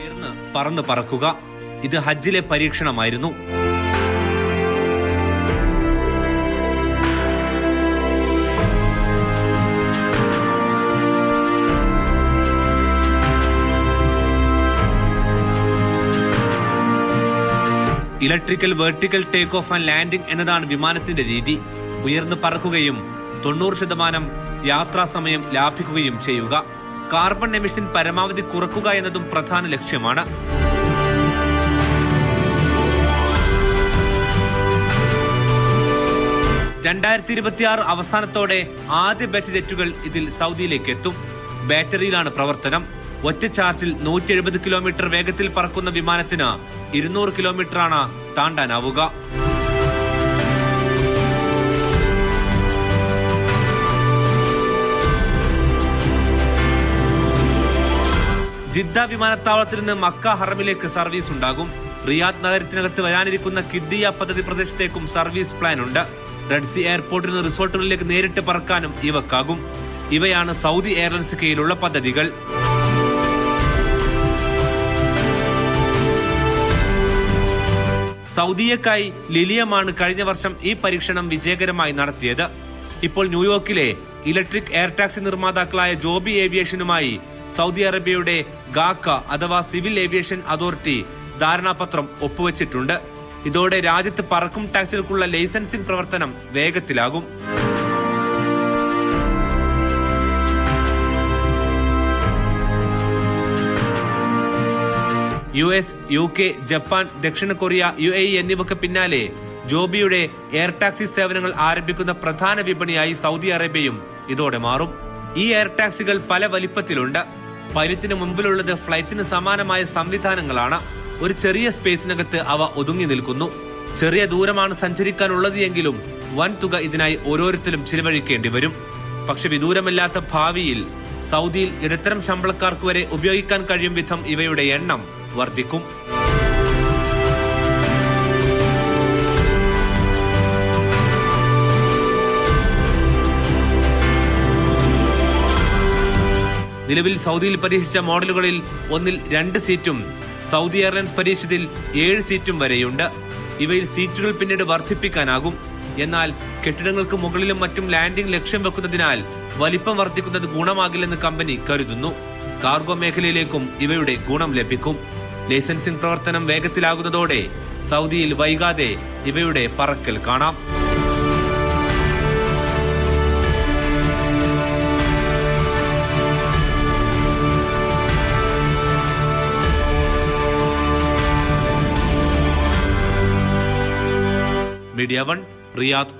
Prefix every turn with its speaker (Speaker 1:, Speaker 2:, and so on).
Speaker 1: ഉയർന്ന് പറന്ന് പറക്കുക. ഇത് ഹജ്ജിലെ പരീക്ഷണമായിരുന്നു. Electrical vertical take off and landing എന്നതാണ് വിമാനത്തിന്റെ രീതി. ഉയർന്നു പറക്കുകയും 90% യാത്രാസമയം ലാഭിക്കുകയും ചെയ്യുക. കാർബൺ എമിഷൻ പരമാവധി കുറക്കുക എന്നതും പ്രധാന ലക്ഷ്യമാണ്. (2026) അവസാനത്തോടെ ആദ്യ ബാച്ച് ജെറ്റുകൾ ഇതിൽ സൗദിയിലേക്ക് എത്തും. ബാറ്ററിയിലാണ് പ്രവർത്തനം. ഒറ്റ ചാർജിൽ 170 കിലോമീറ്റർ വേഗത്തിൽ പറക്കുന്ന വിമാനത്തിന് 200 കിലോമീറ്ററാണ് താണ്ടാനാവുക. ജിദ്ദ വിമാനത്താവളത്തിൽ നിന്ന് മക്ക ഹറമിലേക്ക് സർവീസ് ഉണ്ടാകും. റിയാദ് നഗരത്തിനകത്ത് വരാനിരിക്കുന്ന കിദ്ദിയ പദ്ധതി പ്രദേശത്തേക്കും സർവീസ് പ്ലാൻ ഉണ്ട്. റെഡ് സി എയർപോർട്ടിൽ നിന്ന് റിസോർട്ടുകളിലേക്ക് നേരിട്ട് പറക്കാനും ഇവക്കാകും. ഇവയാണ് സൗദി എയർലൈൻസ് കീഴിലുള്ള പദ്ധതികൾ. സൗദിയക്കായി ലിലിയമാണ് കഴിഞ്ഞ വർഷം ഈ പരീക്ഷണം വിജയകരമായി നടത്തിയത്. ഇപ്പോൾ ന്യൂയോർക്കിലെ ഇലക്ട്രിക് എയർ ടാക്സി നിർമ്മാതാക്കളായ ജോബി ഏവിയേഷനുമായി സൗദി അറേബ്യയുടെ ഗാക്ക അഥവാ സിവിൽ ഏവിയേഷൻ അതോറിറ്റി ധാരണാപത്രം ഒപ്പുവെച്ചിട്ടുണ്ട്. ഇതോടെ രാജ്യത്ത് പറക്കും ടാക്സികൾക്കുള്ള ലൈസൻസിംഗ് പ്രവർത്തനം വേഗത്തിലാകും. US, UK, ജപ്പാൻ, ദക്ഷിണ കൊറിയ, UAE എന്നിവയ്ക്ക് പിന്നാലെ ജോബിയുടെ എയർ ടാക്സി സേവനങ്ങൾ ആരംഭിക്കുന്ന പ്രധാന വിപണിയായി സൗദി അറേബ്യയും ഇതോടെ മാറും. ഈ എയർ ടാക്സികൾ പല വലിപ്പത്തിലുണ്ട്. പൈലറ്റിന് മുമ്പിലുള്ളത് ഫ്ലൈറ്റിന് സമാനമായ സംവിധാനങ്ങളാണ്. ഒരു ചെറിയ സ്പേസിനകത്ത് അവ ഒതുങ്ങി നിൽക്കുന്നു. ചെറിയ ദൂരമാണ് സഞ്ചരിക്കാനുള്ളത് എങ്കിലും വൻ തുക ഇതിനായി ഓരോരുത്തരും ചിലവഴിക്കേണ്ടി വരും. പക്ഷെ വിദൂരമില്ലാത്ത ഭാവിയിൽ സൗദിയിൽ ഇടത്തരം ശമ്പളക്കാർക്ക് വരെ ഉപയോഗിക്കാൻ കഴിയും വിധം ഇവയുടെ എണ്ണം വർദ്ധിക്കും. നിലവിൽ സൗദിയിൽ പരീക്ഷിച്ച മോഡലുകളിൽ ഒന്നിൽ 2 സീറ്റും സൗദി എയർലൈൻസ് പരീക്ഷിച്ചതിൽ 7 സീറ്റും വരെയുണ്ട്. ഇവയിൽ സീറ്റുകൾ പിന്നീട് വർദ്ധിപ്പിക്കാനാകും. എന്നാൽ കെട്ടിടങ്ങൾക്ക് മുകളിലും മറ്റും ലാൻഡിംഗ് ലക്ഷ്യം വെക്കുന്നതിനാൽ വലിപ്പം വർദ്ധിക്കുന്നത് ഗുണമാകില്ലെന്ന് കമ്പനി കരുതുന്നു. കാർഗോ മേഖലയിലേക്കും ഇവയുടെ ഗുണം ലഭിക്കും. ലൈസൻസിംഗ് പ്രവർത്തനം വേഗത്തിലാകുന്നതോടെ സൗദിയിൽ വൈകാതെ ഇവയുടെ പറക്കൽ കാണാം. Media 1 Riyadh.